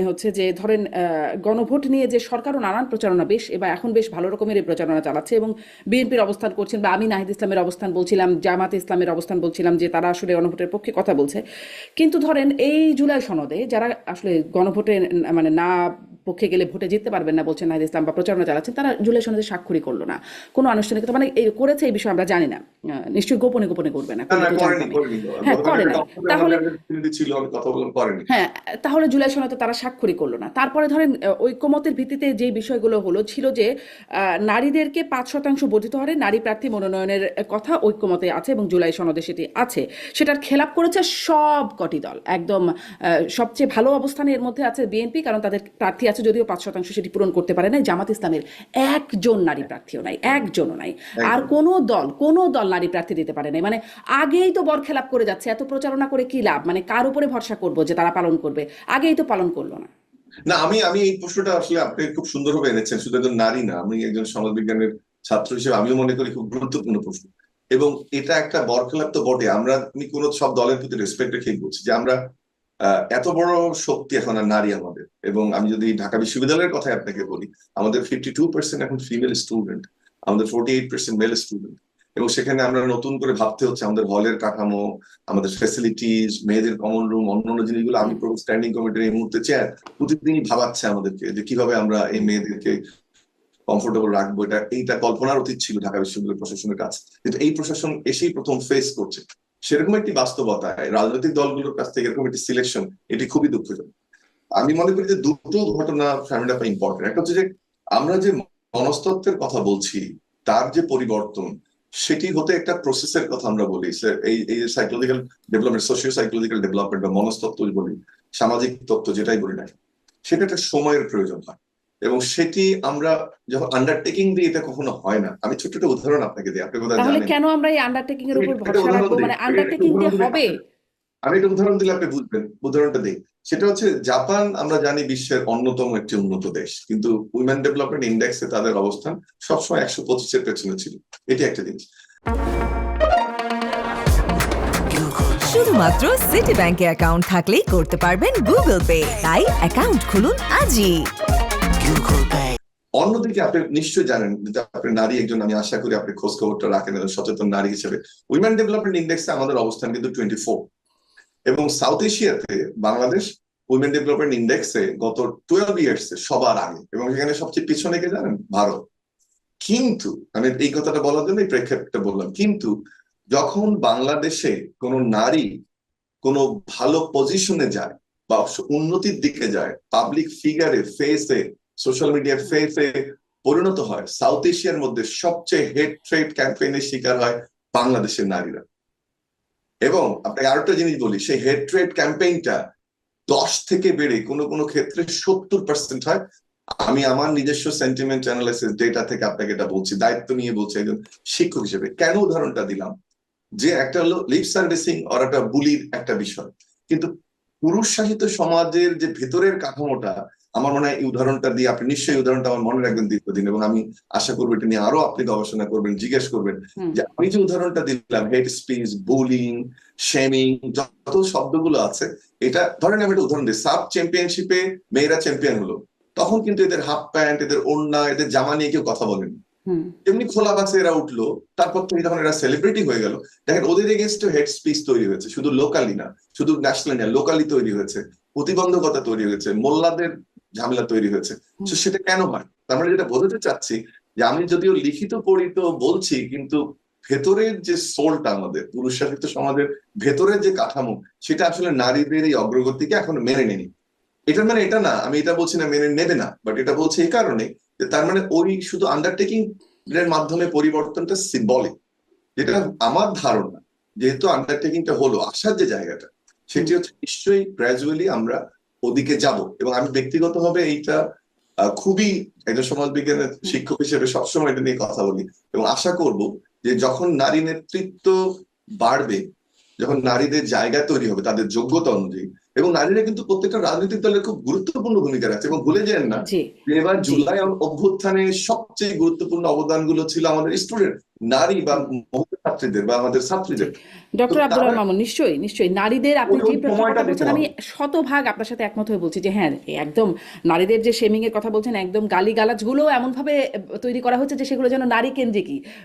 হচ্ছে যে ধরেন গণভোট নিয়ে যে সরকারও নানান প্রচারণা এখন বেশ ভালো রকমের এই প্রচারণা চালাচ্ছে এবং বিএনপির অবস্থান করছেন বা আমি নাহিদ ইসলামের অবস্থান বলছিলাম, জামাতে ইসলামের অবস্থান বলছিলাম যে তারা আসলে গণভোটের পক্ষে কথা বলছে। কিন্তু ধরেন এই জুলাই সনদে যারা আসলে গণভোটে মানে না পক্ষে গেলে ভোটে জিততে পারবেন না বলছেন নাহিদ ইসলাম বা প্রচারণা চালাচ্ছেন, তারা জুলাই সনদে স্বাক্ষরই করলো না। কোনো আনুষ্ঠানিকতা মানে এই করেছে এই বিষয়ে আমরা জানি না। নিশ্চয়ই গোপনে গোপনে করবে না, না করলে না, তো করেনি জানতামই। করেনি। হ্যাঁ, গতকাল করে একটা নাই। টকশোতে তাহলে আমাদের প্রতিনিধি ছিল, আমি কথা বললাম, করেনি। হ্যাঁ, তাহলে জুলাই সনদে তারা স্বাক্ষরই করলো না। তারপরে ধরেন ঐকমত্যের ভিত্তিতে যে বিষয়গুলো হলো ছিল যে নারীদেরকে ৫% বর্ধিত হারে নারী প্রার্থী মনোনয়নের কথা ঐক্যমতে আছে এবং জুলাই সনদে সেটি আছে। সেটার খেলাপ করেছে সব কটি দল একদম। সবচেয়ে ভালো অবস্থানে এর মধ্যে আছে বিএনপি, কারণ তাদের প্রার্থী আছে যদিও ৫% সেটি পূরণ করতে পারে নাই। জামাত ইসলামের একজন নারী প্রার্থীও নাই, একজনও নাই। আর একদম। কোনো দল নারী প্রার্থী দিতে পারে নাই। মানে আগেই তো বরখেলাপ করে যাচ্ছে, এত প্রচারণা করে কি লাভ? মানে কার উপরে ভরসা করবো যে তারা পালন করবে? আগেই তো পালন করলো না। না, আমি আমি এই প্রশ্নটা আসলে আপনি খুব সুন্দরভাবে এনেছেন। শুধু একজন নারী না, আমি একজন সমাজ বিজ্ঞানের ছাত্র হিসেবে আমিও মনে করি খুব গুরুত্বপূর্ণ প্রশ্ন। এবং এটা একটা বরখেলাপ তো বটে। আমি কোন সব দলের প্রতি রেসপেক্ট রেখেই বলছি যে আমরা এত বড় শক্তি এখন আর নারী আমাদের। এবং আমি যদি ঢাকা বিশ্ববিদ্যালয়ের কথা আপনাকে বলি, আমাদের 52% এখন ফিমেল স্টুডেন্ট, আমাদের 48% মেল স্টুডেন্ট। এবং সেখানে আমরা নতুন করে ভাবতে হচ্ছে আমাদের হলের কাঠামো, আমাদের ফেসিলিটিস, মেয়েদের কমন রুম, অন্যান্য জিনিসগুলো। আমি হুম। পুরো স্ট্যান্ডিং কমিটির এই মুহূর্তে চেয়ার, প্রতিদিনই ভাবাচ্ছে আমাদেরকে যে কিভাবে আমরা এই মেয়েদেরকে কমফোর্টেবল রাখবো। এইটা কল্পনার অতীত ছিল ঢাকা বিশ্ববিদ্যালয় প্রশাসনের কাছে, কিন্তু এই প্রশাসন এসেই প্রথম ফেস করছে সেরকম একটি বাস্তবতায় রাজনৈতিক দলগুলোর কাছ থেকে এরকম একটি সিলেকশন। এটি খুবই দুঃখজনক। আমি মনে করি যে দুটো ঘটনা ফ্যামিলি ইম্পর্টেন্ট। একটা হচ্ছে যে আমরা যে মনস্তত্ত্বের কথা বলছি, তার যে পরিবর্তন, সেটি হতে একটা প্রসেসের কথা আমরা বলি। এই এই psychological development, socio psychological development বা মনস্তত্ত্ব বলি, সামাজিক তত্ত্ব যেটাই বলি না, সেটা একটা সময়ের প্রয়োজন হয়। এবং সেটি আমরা যখন আন্ডারটেকিং দিই, এটা কখনো হয় না। আমি ছোট্ট একটা উদাহরণ আপনাকে দিই, আপনি বোধহয় তাহলে জানেন। কেন আমরা এই আন্ডারটেকিং এর আমি উপর একটা ভরসা উদাহরণ রাখবো? দিই, মানে একটা আন্ডারটেকিং উদাহরণ দিয়ে দিলে হবে? আমি একটা উদাহরণ দিলে আপনি বুঝবেন। উদাহরণটা দিই। সেটা হচ্ছে জাপান, আমরা জানি বিশ্বের অন্যতম একটি উন্নত দেশ, কিন্তু উইমেন ডেভেলপমেন্ট ইন্ডেক্সে তাদের অবস্থান সবসময় ১২৫-এর পেছনে ছিল। এটি একটা জিনিস। শুধুমাত্র সিটি ব্যাংকে অ্যাকাউন্ট থাকলেই করতে পারবেন গুগল পে। তাই অ্যাকাউন্ট খুলুন আজই। অন্যদিকে আপনি নিশ্চয়ই জানেন যে আপনি নারী একজন, আমি আশা করি আপনি খোঁজ খবরটা রাখেন একজন সচেতন নারী হিসেবে। উইমেন ডেভেলপমেন্ট ইন্ডেক্সে আমাদের অবস্থান কিন্তু 24। এবং সাউথ এশিয়াতে বাংলাদেশ উইমেন ডেভেলপমেন্ট ইন্ডেক্সে গত 12 ইয়ার্স সবার আগে। এবং সেখানে সবচেয়ে পিছনে কে জানেন? ভারত। কিন্তু আমি এই কথাটা বলার জন্য এই প্রেক্ষাপটটা বললাম, কিন্তু যখন বাংলাদেশে কোনো নারী কোনো ভালো পজিশনে যায় বা উন্নতির দিকে যায়, পাবলিক ফিগারে, ফেসে, সোশ্যাল মিডিয়া ফেসে পরিণত হয়, সাউথ এশিয়ার মধ্যে সবচেয়ে হেড ট্রেড ক্যাম্পেইনের শিকার হয় বাংলাদেশের নারীরা। এবং আপনাকে আরেকটা জিনিস বলি, সেই হেড ট্রেড ক্যাম্পেইনটা 10 থেকে বেড়ে কোনো কোনো ক্ষেত্রে 70% হয়। আমি আমার নিজস্ব সেন্টিমেন্ট অ্যানালাইসিস ডেটা থেকে আপনাকে এটা বলছি, দায়িত্ব নিয়ে বলছি একজন শিক্ষক হিসেবে। কেন উদাহরণটা দিলাম? যে একটা হলো লিপ সার্ভিসিং আর একটা বুলির একটা বিষয়, কিন্তু পুরুষ শাসিত সমাজের যে ভেতরের কাঠামোটা, আমার মনে হয় এই উদাহরণটা দিয়ে আপনি নিশ্চয়ই উদাহরণটা আমার মনে রাখবেন দীর্ঘদিন। এবং আমি আশা করবো এটা নিয়ে আরো আপনি গবেষণা করবেন, জিজ্ঞেস করবেন। হুম। যে আমি যে উদাহরণটা দিলাম, হেড স্পিচ, বুলিং, শেমিং, যত শব্দগুলো আছে, এটা ধরেন আমি একটা উদাহরণ দিই। সাব চ্যাম্পিয়নশিপে মেয়েরা চ্যাম্পিয়ন হলো, তখন কিন্তু এদের হাফ প্যান্ট, এদের ওড়না, এদের জামা নিয়ে কেউ কথা বলেনি। হুম। এমনি খোলা বাসে এরা উঠলো, তারপর থেকে যখন এরা সেলিব্রিটি হয়ে গেল, দেখেন ওদের এগেনস্ট হেড স্পিচ তৈরি হয়েছে, শুধু লোকালি না, শুধু ন্যাশনাল না, লোকালি তৈরি হয়েছে, প্রতিবন্ধকতা তৈরি হয়েছে, মোল্লাদের ঝামেলা তৈরি হয়েছে। হুম। তো সেটা কেন হয়? তার মানে যেটা বোঝাতে চাচ্ছি, যে আমি যদিও লিখিত পড়িত বলছি, কিন্তু ভেতরের যে সোলটা, আমাদের পুরুষ শাসিত সমাজের ভেতরের যে কাঠামো, সেটা আসলে নারীদের এই অগ্রগতিকে এখন মেনে নেয়নি। এটার মানে এটা না, আমি এটা বলছি না মেনে নেবে না, বাট এটা বলছি এই কারণে যে তার মানে ওই শুধু আন্ডারটেকিং এর মাধ্যমে পরিবর্তনটা সিম্বলিক। যেটা আমার ধারণা, যেহেতু আন্ডারটেকিংটা হলো, আসার যে জায়গাটা, হুম। সেটি হচ্ছে নিশ্চয়ই গ্রাজুয়ালি আমরা ওদিকে যাব। এবং আমি ব্যক্তিগতভাবে এইটা খুবই একজন সমাজ বিজ্ঞানের হুম। শিক্ষক হিসেবে সবসময় এটা নিয়ে কথা বলি। এবং আশা করব যে যখন নারী নেতৃত্ব বাড়বে, যখন নারীদের জায়গা তৈরি হবে তাদের যোগ্যতা অনুযায়ী, এবং নারীরা কিন্তু প্রত্যেকটা রাজনৈতিক দলের খুব গুরুত্বপূর্ণ ভূমিকা রাখছে, এবং ভুলে যান না জি যে এবার জি জুলাই অভ্যুত্থানে সবচেয়ে গুরুত্বপূর্ণ অবদানগুলো ছিল আমাদের স্টুডেন্ট, নারী বা মহিলা ছাত্রীদের বা আমাদের জি ছাত্রীদের। তো ডক্টর আব্দুর তারা রহমান মামুন, নিশ্চয়ই নিশ্চয়ই নারীদের আপনি ওই যে প্রশ্নের সময়টা কথা দিতে বলছেন আমি হবে। শতভাগ আপনার সাথে একমত হয়ে বলছি যে হ্যাঁ, একদম নারীদের যে শেমিং এর কথা বলছেন, একদম গালিগালাজগুলো এমন ভাবে তৈরি করা হচ্ছে যে সেগুলো যেন নারী কেন্দ্রিকই।